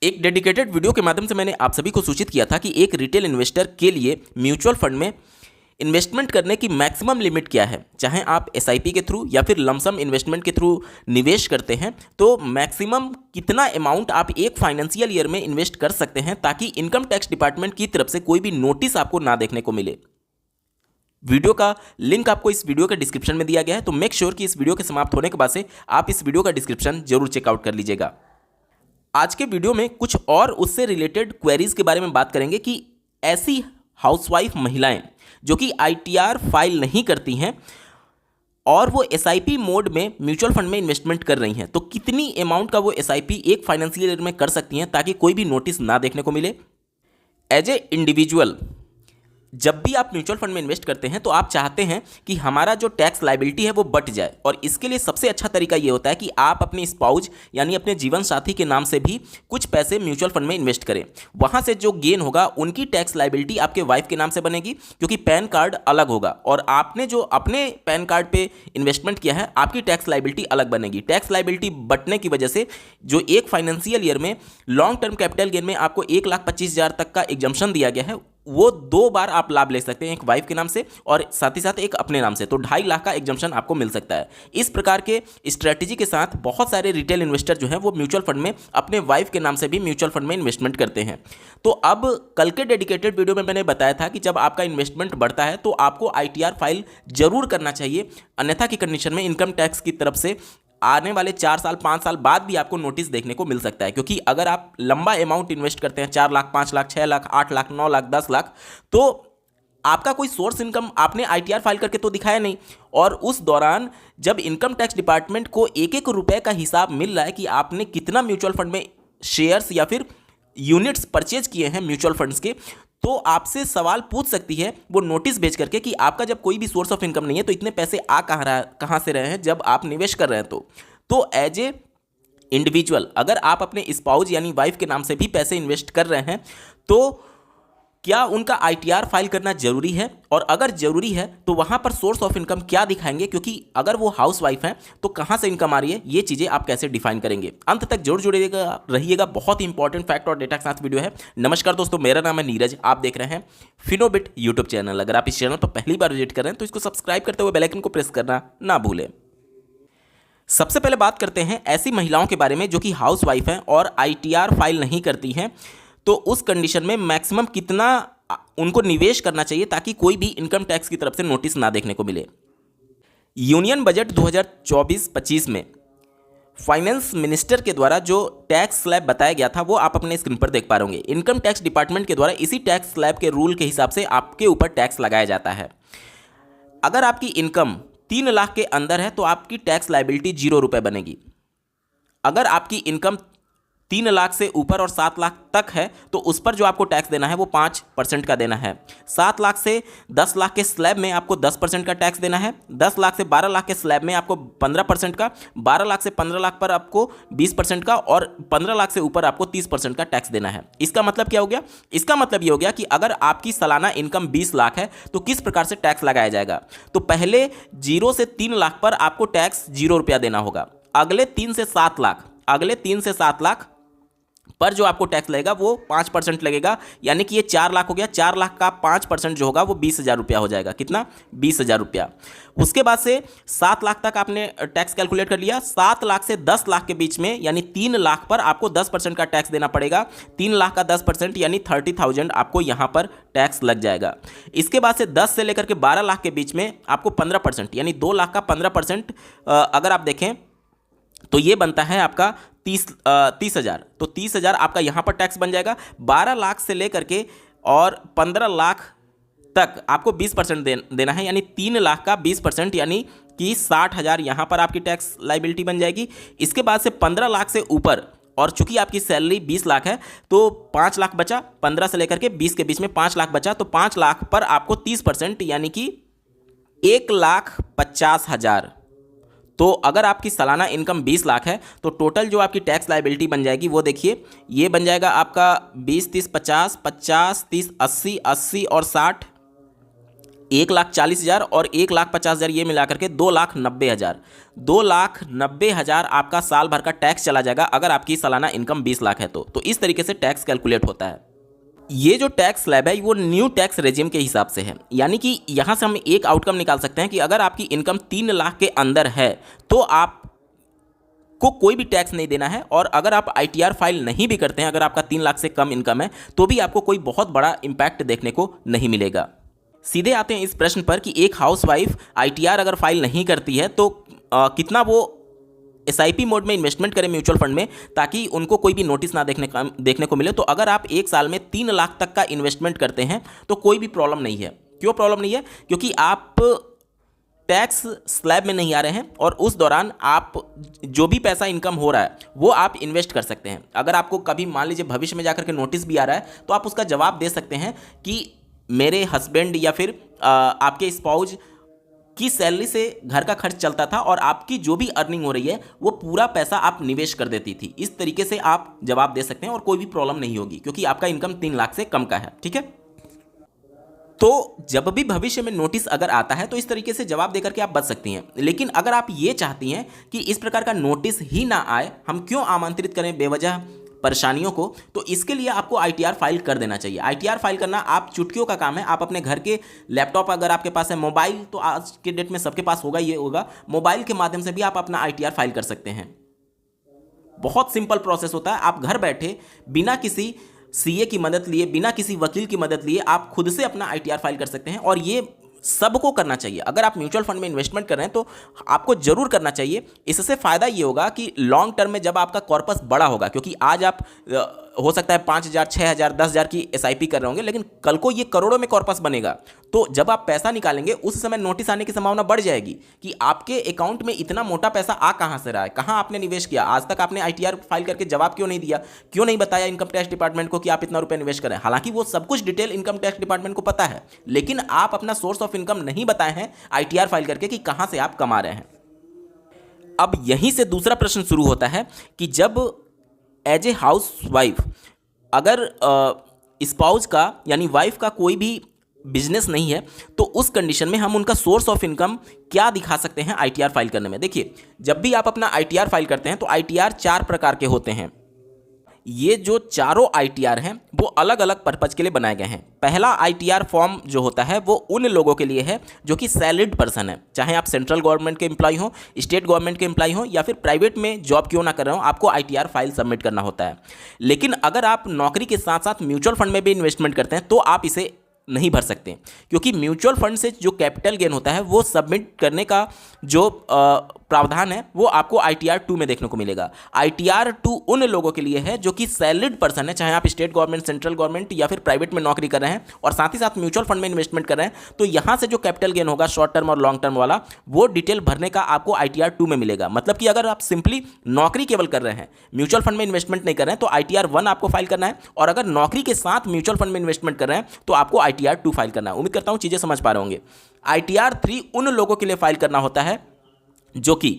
एक dedicated video के माध्यम से मैंने आप सभी को सूचित किया था कि एक रिटेल इन्वेस्टर के लिए म्यूचुअल फंड में इन्वेस्टमेंट करने की मैक्सिमम लिमिट क्या है। चाहे आप एसआईपी के थ्रू या फिर लमसम इन्वेस्टमेंट के थ्रू निवेश करते हैं तो मैक्सिमम कितना अमाउंट आप एक फाइनेंशियल ईयर में इन्वेस्ट कर सकते हैं ताकि इनकम टैक्स डिपार्टमेंट की तरफ से कोई भी नोटिस आपको ना देखने को मिले। वीडियो का लिंक आपको इस वीडियो के डिस्क्रिप्शन में दिया गया है, तो मेक श्योर कि इस वीडियो के समाप्त होने के बाद से आप इस वीडियो का डिस्क्रिप्शन जरूर चेकआउट कर लीजिएगा। आज के वीडियो में कुछ और उससे रिलेटेड क्वेरीज के बारे में बात करेंगे कि ऐसी हाउसवाइफ महिलाएं जो कि आईटीआर फाइल नहीं करती हैं और वो एसआईपी मोड में म्यूचुअल फंड में इन्वेस्टमेंट कर रही हैं तो कितनी अमाउंट का वो एसआईपी एक फाइनेंशियल ईयर में कर सकती हैं ताकि कोई भी नोटिस ना देखने को मिले। एज ए इंडिविजुअल जब भी आप म्यूचुअल फंड में इन्वेस्ट करते हैं तो आप चाहते हैं कि हमारा जो टैक्स लायबिलिटी है वो बट जाए, और इसके लिए सबसे अच्छा तरीका ये होता है कि आप अपने स्पाउज यानी अपने जीवन साथी के नाम से भी कुछ पैसे म्यूचुअल फंड में इन्वेस्ट करें। वहां से जो गेन होगा उनकी टैक्स लायबिलिटी आपके वाइफ के नाम से बनेगी, क्योंकि पैन कार्ड अलग होगा, और आपने जो अपने पैन कार्ड पे इन्वेस्टमेंट किया है आपकी टैक्स लायबिलिटी अलग बनेगी। टैक्स लायबिलिटी बटने की वजह से जो एक फाइनेंशियल ईयर में लॉन्ग टर्म कैपिटल गेन में आपको 1,25,000 तक का एग्जम्पशन दिया गया है, वो 2 बार आप लाभ ले सकते हैं, एक वाइफ के नाम से और साथ ही साथ एक अपने नाम से, तो 2.5 लाख का एग्जम्पशन आपको मिल सकता है। इस प्रकार के स्ट्रेटजी के साथ बहुत सारे रिटेल इन्वेस्टर जो हैं वो म्यूचुअल फंड में अपने वाइफ के नाम से भी म्यूचुअल फंड में इन्वेस्टमेंट करते हैं। तो अब कल के डेडिकेटेड वीडियो में मैंने बताया था कि जब आपका इन्वेस्टमेंट बढ़ता है तो आपको आईटीआर फाइल जरूर करना चाहिए, अन्यथा की कंडीशन में इनकम टैक्स की तरफ से आने वाले 4 साल 5 साल बाद भी आपको नोटिस देखने को मिल सकता है। क्योंकि अगर आप लंबा अमाउंट इन्वेस्ट करते हैं 4 लाख 5 लाख 6 लाख 8 लाख 9 लाख 10 लाख, तो आपका कोई सोर्स इनकम आपने आईटीआर फाइल करके तो दिखाया नहीं, और उस दौरान जब इनकम टैक्स डिपार्टमेंट को एक एक रुपए का हिसाब मिल रहा है कि आपने कितना म्यूचुअल फंड में शेयर्स या फिर यूनिट्स परचेज किए हैं म्यूचुअल फंड्स के, तो आपसे सवाल पूछ सकती है वो नोटिस भेज करके कि आपका जब कोई भी सोर्स ऑफ इनकम नहीं है तो इतने पैसे आ कहाँ से रहे हैं जब आप निवेश कर रहे हैं। तो एज ए इंडिविजुअल अगर आप अपने स्पाउज यानी वाइफ के नाम से भी पैसे इन्वेस्ट कर रहे हैं तो क्या उनका आईटीआर फाइल करना जरूरी है, और अगर जरूरी है तो वहां पर सोर्स ऑफ इनकम क्या दिखाएंगे, क्योंकि अगर वो हाउस वाइफ हैं तो कहां से इनकम आ रही है, ये चीजें आप कैसे डिफाइन करेंगे। अंत तक जरूर जुड़ेगा रहिएगा, बहुत ही इंपॉर्टेंट फैक्ट और डेटा के साथ वीडियो है। नमस्कार दोस्तों, मेरा नाम है नीरज, आप देख रहे हैं फिनोबिट यूट्यूब चैनल। अगर आप इस चैनल पर पहली बार विजिट कर रहे हैं तो इसको सब्सक्राइब करते हुए बेल आइकन को प्रेस करना ना भूलें। सबसे पहले बात करते हैं ऐसी महिलाओं के बारे में जो कि हाउस वाइफ हैं और आईटीआर फाइल नहीं करती हैं, तो उस कंडीशन में मैक्सिमम कितना उनको निवेश करना चाहिए ताकि कोई भी इनकम टैक्स की तरफ से नोटिस ना देखने को मिले। यूनियन बजट 2024-25 में फाइनेंस मिनिस्टर के द्वारा जो टैक्स स्लैब बताया गया था वो आप अपने स्क्रीन पर देख पा रहे होंगे। इनकम टैक्स डिपार्टमेंट के द्वारा इसी टैक्स स्लैब के रूल के हिसाब से आपके ऊपर टैक्स लगाया जाता है। अगर आपकी इनकम 3 लाख के अंदर है तो आपकी टैक्स लायबिलिटी 0 रुपये बनेगी। अगर आपकी इनकम 3 लाख से ऊपर और 7 लाख तक है तो उस पर जो आपको टैक्स देना है वो 5% का देना है। 7 लाख से 10 लाख के स्लैब में आपको 10% का टैक्स देना है। 10 लाख से 12 लाख के स्लैब में आपको 15% का, 12 लाख से 15 लाख पर आपको 20% का, और 15 लाख से ऊपर आपको 30% का टैक्स देना है। इसका मतलब क्या हो गया? इसका मतलब ये हो गया कि अगर आपकी सालाना इनकम 20 लाख है तो किस प्रकार से टैक्स लगाया जाएगा। तो पहले 0 से 3 लाख पर आपको टैक्स 0 रुपया देना होगा। अगले 3 से 7 लाख पर जो आपको टैक्स लगेगा वो 5% लगेगा, यानी कि ये 4 लाख हो गया। 4 लाख का 5% जो होगा वो 20,000 रुपया हो जाएगा। कितना? 20,000 रुपया। उसके बाद से 7 लाख तक आपने टैक्स कैलकुलेट कर लिया। 7 लाख से 10 लाख के बीच में यानी 3 लाख पर आपको 10% का टैक्स देना पड़ेगा। 3 लाख का 10% यानी 30,000 आपको यहाँ पर टैक्स लग जाएगा। इसके बाद से 10 से लेकर के 12 लाख के बीच में आपको 15% यानी 2 लाख का 15% अगर आप देखें तो ये बनता है आपका 30,000। तो 30,000 आपका यहाँ पर टैक्स बन जाएगा। 12 लाख से लेकर के और 15 लाख तक आपको 20% देना है, यानी 3 लाख का 20% यानी कि 60,000 यहाँ पर आपकी टैक्स लाइबिलिटी बन जाएगी। इसके बाद से 15 लाख से ऊपर, और चूंकि आपकी सैलरी 20 लाख है तो 5 लाख बचा, 15 से लेकर के 20 के बीच में 5 लाख बचा, तो 5 लाख पर आपको 30% यानी कि 1,50,000। तो अगर आपकी सालाना इनकम 20 लाख है तो टोटल जो आपकी टैक्स लायबिलिटी बन जाएगी वो देखिए, ये बन जाएगा आपका 20, 30, 50, 50, 30, 80, 80 और 60, 1,40,000 और 1,50,000 ये मिला करके 2,90,000। 2,90,000 आपका साल भर का टैक्स चला जाएगा अगर आपकी सालाना इनकम 20 लाख है तो इस तरीके से टैक्स कैलकुलेट होता है। ये जो टैक्स स्लैब है वो न्यू टैक्स रेजिम के हिसाब से है, यानी कि यहाँ से हम एक आउटकम निकाल सकते हैं कि अगर आपकी इनकम 3 लाख के अंदर है तो आप को कोई भी टैक्स नहीं देना है, और अगर आप आईटीआर फाइल नहीं भी करते हैं, अगर आपका 3 लाख से कम इनकम है तो भी आपको कोई बहुत बड़ा इम्पैक्ट देखने को नहीं मिलेगा। सीधे आते हैं इस प्रश्न पर कि एक हाउसवाइफ आईटीआर अगर फाइल नहीं करती है तो कितना वो एसआईपी मोड में इन्वेस्टमेंट करें म्यूचुअल फंड में ताकि उनको कोई भी नोटिस ना देखने को मिले। तो अगर आप एक साल में 3 लाख तक का इन्वेस्टमेंट करते हैं तो कोई भी प्रॉब्लम नहीं है। क्यों प्रॉब्लम नहीं है? क्योंकि आप टैक्स स्लैब में नहीं आ रहे हैं और उस दौरान आप जो भी पैसा इनकम हो रहा है वो आप इन्वेस्ट कर सकते हैं। अगर आपको कभी मान लीजिए भविष्य में जाकर के नोटिस भी आ रहा है तो आप उसका जवाब दे सकते हैं कि मेरे हस्बैंड या फिर आपके स्पाउस की सैलरी से घर का खर्च चलता था और आपकी जो भी अर्निंग हो रही है वो पूरा पैसा आप निवेश कर देती थी। इस तरीके से आप जवाब दे सकते हैं और कोई भी प्रॉब्लम नहीं होगी क्योंकि आपका इनकम 3 लाख से कम का है। ठीक है, तो जब भी भविष्य में नोटिस अगर आता है तो इस तरीके से जवाब देकर के आप बच सकती हैं। लेकिन अगर आप ये चाहती हैं कि इस प्रकार का नोटिस ही ना आए, हम क्यों आमंत्रित करें बेवजह परेशानियों को, तो इसके लिए आपको आईटीआर फाइल कर देना चाहिए। आईटीआर फाइल करना आप चुटकियों का काम है। आप अपने घर के लैपटॉप, अगर आपके पास है मोबाइल, तो आज के डेट में सबके पास होगा, ये होगा, मोबाइल के माध्यम से भी आप अपना आईटीआर फाइल कर सकते हैं। बहुत सिंपल प्रोसेस होता है। आप घर बैठे बिना किसी सीए की मदद लिए, बिना किसी वकील की मदद लिए आप खुद से अपना आईटीआर फाइल कर सकते हैं और ये सबको करना चाहिए। अगर आप म्यूचुअल फंड में इन्वेस्टमेंट कर रहे हैं तो आपको जरूर करना चाहिए। इससे फायदा ये होगा कि लॉन्ग टर्म में जब आपका कॉर्पस बड़ा होगा, क्योंकि आज आप हो सकता है 5,000, 6,000, 10,000 की एसआईपी कर रहे होंगे, लेकिन कल को ये करोड़ों में कॉर्पस बनेगा। तो जब आप पैसा निकालेंगे उस समय नोटिस आने की संभावना बढ़ जाएगी कि आपके अकाउंट में इतना मोटा पैसा आ कहां से रहा है, कहां आपने निवेश किया, आज तक आपने आईटीआर फाइल करके जवाब क्यों नहीं दिया, क्यों नहीं बताया इनकम टैक्स डिपार्टमेंट को कि आप इतना रुपए निवेश करें। हालांकि वो सब कुछ डिटेल इनकम टैक्स डिपार्टमेंट को पता है, लेकिन आप अपना सोर्स ऑफ इनकम नहीं बताए हैं आईटीआर फाइल करके कि कहां से आप कमा रहे हैं। अब यहीं से दूसरा प्रश्न शुरू होता है कि जब एज ए हाउस वाइफ अगर स्पाउस का यानी वाइफ का कोई भी बिजनेस नहीं है तो उस कंडीशन में हम उनका सोर्स ऑफ इनकम क्या दिखा सकते हैं आईटीआर फाइल करने में। देखिए, जब भी आप अपना आईटीआर फाइल करते हैं तो आईटीआर 4 प्रकार के होते हैं। ये जो चारों आईटीआर हैं वो अलग अलग पर्पज के लिए बनाए गए हैं। पहला आईटीआर फॉर्म जो होता है वो उन लोगों के लिए है जो कि सैलरीड पर्सन है, चाहे आप सेंट्रल गवर्नमेंट के एम्प्लॉय हो, स्टेट गवर्नमेंट के एम्प्लॉय हो या फिर प्राइवेट में जॉब क्यों ना कर रहे हो, आपको आईटीआर फाइल सबमिट करना होता है। लेकिन अगर आप नौकरी के साथ साथ म्यूचुअल फंड में भी इन्वेस्टमेंट करते हैं तो आप इसे नहीं भर सकते, क्योंकि म्यूचुअल फंड से जो कैपिटल गेन होता है वो सबमिट करने का जो प्रावधान है वो आपको आईटीआर 2 में देखने को मिलेगा। आईटीआर 2 उन लोगों के लिए है जो कि सैलरीड पर्सन है, चाहे आप स्टेट गवर्नमेंट, सेंट्रल गवर्नमेंट या फिर प्राइवेट में नौकरी कर रहे हैं और साथ ही साथ म्यूचुअल फंड में इन्वेस्टमेंट कर रहे हैं। तो यहाँ से जो कैपिटल गेन होगा शॉर्ट टर्म और लॉन्ग टर्म वाला, वो डिटेल भरने का आपको आईटीआर 2 में मिलेगा। मतलब कि अगर आप सिंपली नौकरी केवल कर रहे हैं, म्यूचुअल फंड में इन्वेस्टमेंट नहीं कर रहे हैं, तो आईटीआर 1 आपको फाइल करना है, और अगर नौकरी के साथ म्यूचुअल फंड में इन्वेस्टमेंट कर रहे हैं तो आपको आईटीआर 2 फाइल करना है। उम्मीद करता हूँ चीज़ें समझ पा रहे होंगे। आईटीआर 3 उन लोगों के लिए फाइल करना होता है जो कि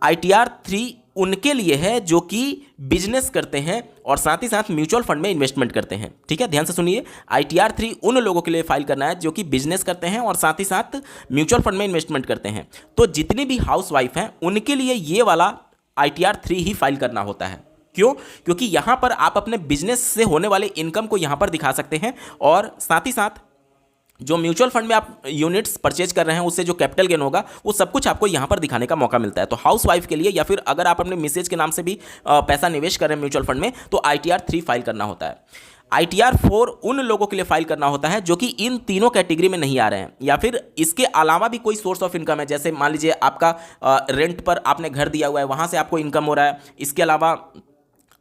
आईटीआर 3 उनके लिए है जो कि बिजनेस करते हैं और साथ ही साथ म्यूचुअल फंड में इन्वेस्टमेंट करते हैं। ठीक है, ध्यान से सुनिए। आईटीआर 3 उन लोगों के लिए फाइल करना है जो कि बिजनेस करते हैं और साथ ही साथ म्यूचुअल फंड में इन्वेस्टमेंट करते हैं। तो जितनी भी हाउस वाइफ हैं उनके लिए ये वाला आईटीआर 3 ही फाइल करना होता है। क्यों? क्योंकि यहां पर आप अपने बिजनेस से होने वाले इनकम को यहां पर दिखा सकते हैं और साथ ही साथ जो म्यूचुअल फंड में आप यूनिट्स परचेज कर रहे हैं उससे जो कैपिटल गेन होगा वो सब कुछ आपको यहां पर दिखाने का मौका मिलता है। तो हाउस वाइफ के लिए या फिर अगर आप अपने मिसेज के नाम से भी पैसा निवेश कर रहे हैं म्यूचुअल फंड में तो आईटीआर 3 फाइल करना होता है। आईटीआर 4 उन लोगों के लिए फाइल करना होता है जो कि इन तीनों कैटेगरी में नहीं आ रहे हैं या फिर इसके अलावा भी कोई सोर्स ऑफ इनकम है। जैसे मान लीजिए आपका रेंट पर आपने घर दिया हुआ है, वहां से आपको इनकम हो रहा है, इसके अलावा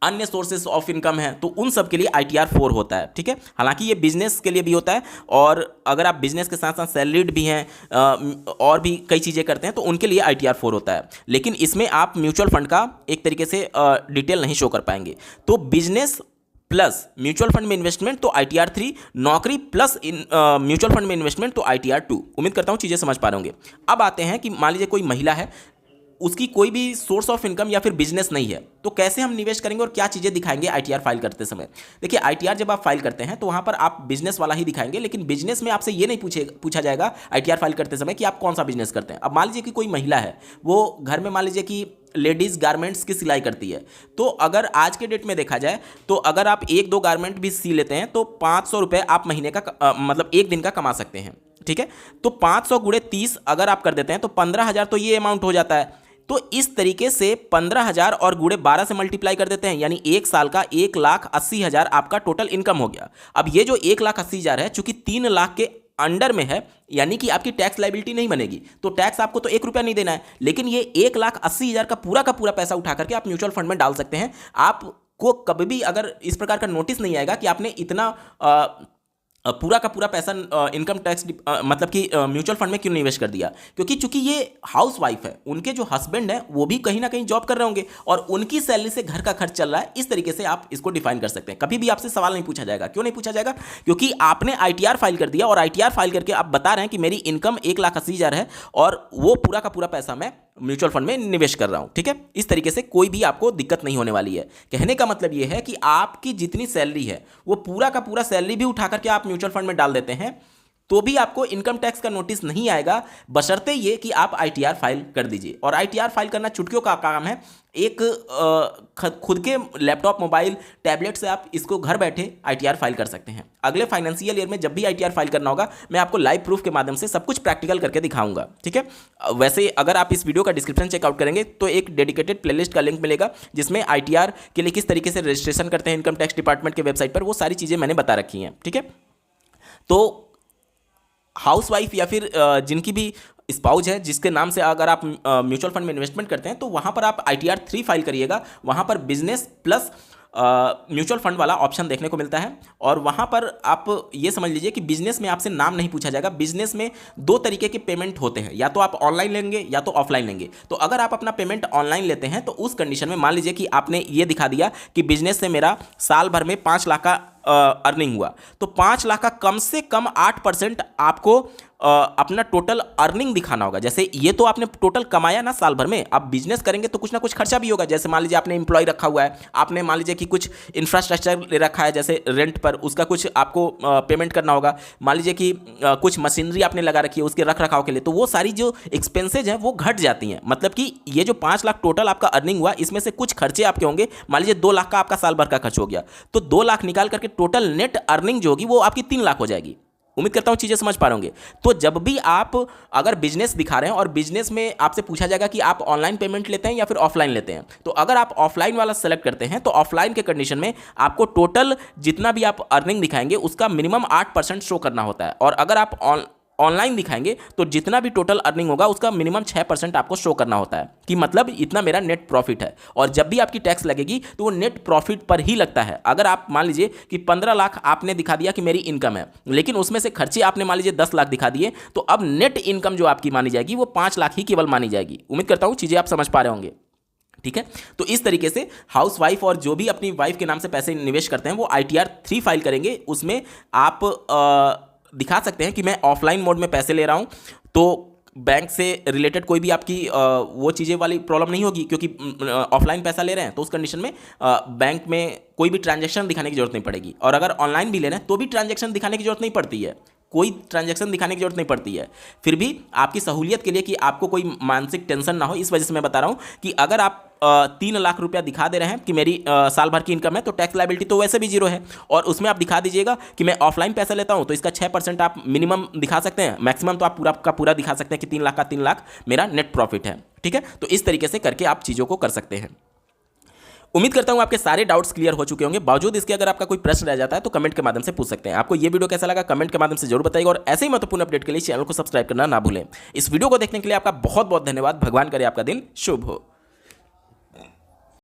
अन्य सोर्सेस ऑफ इनकम है, तो उन सब के लिए आईटीआर 4 होता है। ठीक है, हालांकि ये बिजनेस के लिए भी होता है और अगर आप बिजनेस के साथ साथ सैलरीड भी हैं और भी कई चीज़ें करते हैं तो उनके लिए आईटीआर 4 होता है। लेकिन इसमें आप म्यूचुअल फंड का एक तरीके से डिटेल नहीं शो कर पाएंगे। तो बिजनेस प्लस म्यूचुअल फंड में इन्वेस्टमेंट तो आईटीआर 3, नौकरी प्लस म्यूचुअल फंड में इन्वेस्टमेंट तो आईटीआर 2। उम्मीद करता हूँ चीज़ें समझ पा रहे होंगे। अब आते हैं कि मान लीजिए कोई महिला है उसकी कोई भी सोर्स ऑफ इनकम या फिर बिजनेस नहीं है, तो कैसे हम निवेश करेंगे और क्या चीज़ें दिखाएंगे आईटीआर फाइल करते समय। देखिए आईटीआर जब आप फाइल करते हैं तो वहाँ पर आप बिजनेस वाला ही दिखाएंगे, लेकिन बिजनेस में आपसे ये नहीं पूछा जाएगा आईटीआर फाइल करते समय कि आप कौन सा बिजनेस करते हैं। अब मान लीजिए कि कोई महिला है, वो घर में मान लीजिए कि लेडीज़ गारमेंट्स की सिलाई करती है, तो अगर आज के डेट में देखा जाए तो अगर आप 1-2 गारमेंट भी सी लेते हैं तो 500 रुपये आप महीने का मतलब एक दिन का कमा सकते हैं, ठीक है। तो 500 गुणे 30 अगर आप कर देते हैं तो 15,000 तो ये अमाउंट हो जाता है। तो इस तरीके से 15,000 और गुणे 12 से मल्टीप्लाई कर देते हैं, यानी एक साल का 1,80,000 आपका टोटल इनकम हो गया। अब ये जो 1,80,000 है, चूंकि 3 लाख के अंडर में है, यानी कि आपकी टैक्स लाइबिलिटी नहीं बनेगी, तो टैक्स आपको तो 1 रुपया नहीं देना है, लेकिन ये 1,80,000 का पूरा पैसा उठा करके आप म्यूचुअल फंड में डाल सकते हैं। आपको कभी भी अगर इस प्रकार का नोटिस नहीं आएगा कि आपने इतना पूरा का पूरा पैसा इनकम टैक्स मतलब कि म्यूचुअल फंड में क्यों निवेश कर दिया, क्योंकि चूंकि ये हाउस वाइफ है, उनके जो हस्बैंड है वो भी कहीं ना कहीं जॉब कर रहे होंगे और उनकी सैलरी से घर का खर्च चल रहा है। इस तरीके से आप इसको डिफाइन कर सकते हैं। कभी भी आपसे सवाल नहीं पूछा जाएगा। क्यों नहीं पूछा जाएगा? क्योंकि आपने आईटीआर फाइल कर दिया और आईटीआर फाइल करके आप बता रहे हैं कि मेरी इनकम 1,80,000 है और वो पूरा का पूरा पैसा मैं म्यूचुअल फंड में निवेश कर रहा हूं, ठीक है। इस तरीके से कोई भी आपको दिक्कत नहीं होने वाली है। कहने का मतलब यह है कि आपकी जितनी सैलरी है वो पूरा का पूरा सैलरी भी उठा करके आप म्यूचुअल फंड में डाल देते हैं तो भी आपको इनकम टैक्स का नोटिस नहीं आएगा, बशर्ते ये कि आप आईटीआर फाइल कर दीजिए। और आईटीआर फाइल करना चुटकियों का काम है। एक खुद के लैपटॉप, मोबाइल, टैबलेट से आप इसको घर बैठे आईटीआर फाइल कर सकते हैं। अगले फाइनेंशियल ईयर में जब भी आईटीआर फाइल करना होगा, मैं आपको लाइव प्रूफ के माध्यम से सब कुछ प्रैक्टिकल करके दिखाऊंगा, ठीक है। वैसे अगर आप इस वीडियो का डिस्क्रिप्शन चेकआउट करेंगे तो एक डेडिकेटेड प्लेलिस्ट का लिंक मिलेगा, जिसमें आईटीआर के लिए किस तरीके से रजिस्ट्रेशन करते हैं इनकम टैक्स डिपार्टमेंट के वेबसाइट पर, वो सारी चीज़ें मैंने बता रखी हैं, ठीक है। तो हाउसवाइफ या फिर जिनकी भी स्पाउस है, जिसके नाम से अगर आप म्यूचुअल फंड में इन्वेस्टमेंट करते हैं, तो वहाँ पर आप ITR 3 फाइल करिएगा। वहाँ पर बिजनेस प्लस म्यूचुअल फंड वाला ऑप्शन देखने को मिलता है और वहाँ पर आप ये समझ लीजिए कि बिजनेस में आपसे नाम नहीं पूछा जाएगा। बिजनेस में 2 तरीके के पेमेंट होते हैं, या तो आप ऑनलाइन लेंगे या तो ऑफलाइन लेंगे। तो अगर आप अपना पेमेंट ऑनलाइन लेते हैं तो उस कंडीशन में मान लीजिए कि आपने ये दिखा दिया कि बिजनेस से मेरा साल भर में 5 लाख का अर्निंग हुआ, तो 5 लाख का कम से कम 8% आपको अपना टोटल अर्निंग दिखाना होगा। जैसे ये तो आपने टोटल कमाया ना साल भर में, आप बिजनेस करेंगे तो कुछ ना कुछ खर्चा भी होगा। जैसे मान लीजिए आपने एम्प्लॉय रखा हुआ है, आपने मान लीजिए कि कुछ इंफ्रास्ट्रक्चर ले रखा है जैसे रेंट पर, उसका कुछ आपको पेमेंट करना होगा। मान लीजिए कि कुछ मशीनरी आपने लगा रखी है उसके रख रखाव के लिए, तो वो सारी जो एक्सपेंसेज हैं वो घट जाती हैं। मतलब कि ये जो 5 लाख टोटल आपका अर्निंग हुआ, इसमें से कुछ खर्चे आपके होंगे। मान लीजिए 2 लाख का आपका साल भर का खर्च हो गया, तो 2 लाख निकाल करके टोटल नेट अर्निंग जो होगी वो आपकी 3 लाख हो जाएगी। उम्मीद करता हूं चीजें समझ पा रहे होंगे। तो जब भी आप अगर बिजनेस दिखा रहे हैं और बिजनेस में आपसे पूछा जाएगा कि आप ऑनलाइन पेमेंट लेते हैं या फिर ऑफलाइन लेते हैं, तो अगर आप ऑफलाइन वाला सेलेक्ट करते हैं तो ऑफलाइन के कंडीशन में आपको टोटल जितना भी आप अर्निंग दिखाएंगे उसका मिनिमम 8% शो करना होता है। और अगर आप ऑनलाइन दिखाएंगे तो जितना भी टोटल अर्निंग होगा उसका मिनिमम 6% आपको शो करना होता है, कि मतलब इतना मेरा नेट प्रॉफिट है। और जब भी आपकी टैक्स लगेगी तो वो नेट प्रॉफिट पर ही लगता है। अगर आप मान लीजिए कि 15 लाख आपने दिखा दिया कि मेरी इनकम है, लेकिन उसमें से खर्चे आपने मान लीजिए 10 लाख दिखा दिए, तो अब नेट इनकम जो आपकी मानी जाएगी वो 5 लाख ही केवल मानी जाएगी। उम्मीद करता हूँ चीज़ें आप समझ पा रहे होंगे, ठीक है। तो इस तरीके से हाउस वाइफ और जो भी अपनी वाइफ के नाम से पैसे निवेश करते हैं वो ITR 3 फाइल करेंगे। उसमें आप दिखा सकते हैं कि मैं ऑफलाइन मोड में पैसे ले रहा हूं, तो बैंक से रिलेटेड कोई भी आपकी वो चीज़ें वाली प्रॉब्लम नहीं होगी, क्योंकि ऑफलाइन पैसा ले रहे हैं तो उस कंडीशन में बैंक में कोई भी ट्रांजैक्शन दिखाने की जरूरत नहीं पड़ेगी। और अगर ऑनलाइन भी ले रहे हैं तो भी ट्रांजैक्शन दिखाने की जरूरत नहीं पड़ती है, कोई ट्रांजैक्शन दिखाने की जरूरत नहीं पड़ती है। फिर भी आपकी सहूलियत के लिए कि आपको कोई मानसिक टेंशन ना हो, इस वजह से मैं बता रहा हूँ कि अगर आप 3 लाख रुपया दिखा दे रहे हैं कि मेरी साल भर की इनकम है, तो टैक्स लायबिलिटी तो वैसे भी 0 है। और उसमें आप दिखा दीजिएगा कि मैं ऑफलाइन पैसा लेता हूं, तो इसका 6% आप मिनिमम दिखा सकते हैं, मैक्सिमम तो आप पूरा का पूरा दिखा सकते हैं कि 3 लाख का 3 लाख मेरा नेट प्रॉफिट है, ठीक है। तो इस तरीके से करके आप चीज़ों को कर सकते हैं। उम्मीद करता हूं आपके सारे डाउट्स क्लियर हो चुके होंगे। बावजूद इसके अगर आपका कोई प्रश्न रह जाता है तो कमेंट के माध्यम से पूछ सकते हैं। आपको ये वीडियो कैसा लगा कमेंट के माध्यम से जरूर बताइएगा और ऐसे ही महत्वपूर्ण अपडेट के लिए चैनल को सब्सक्राइब करना ना भूलें। इस वीडियो को देखने के लिए आपका बहुत बहुत धन्यवाद। भगवान करे आपका दिन शुभ हो।